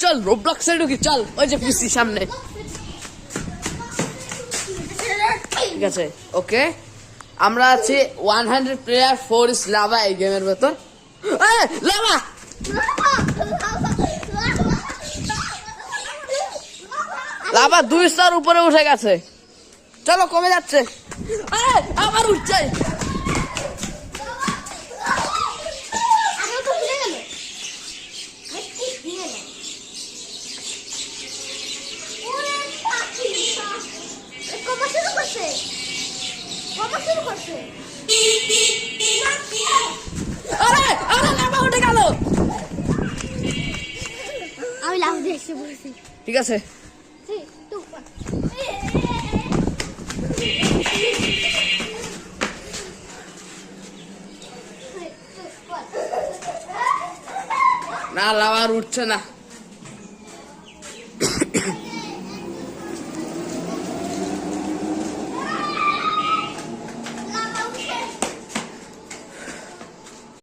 চল রোবলক্সে ঢুকি চল, ওই যে পিসি সামনে। ঠিক আছে ওকে, আমরা আছি 100 প্লেয়ার 4 ইস লাভা এই গেমের ভেতর। লাভা লাভা 2 স্টার উপরে উঠে গেছে, চলো কমে যাচ্ছে। আবার উঠছে। আমি লাভ দিয়ে এসে বলছি। ঠিক আছে না, লাভ আর উঠছে না।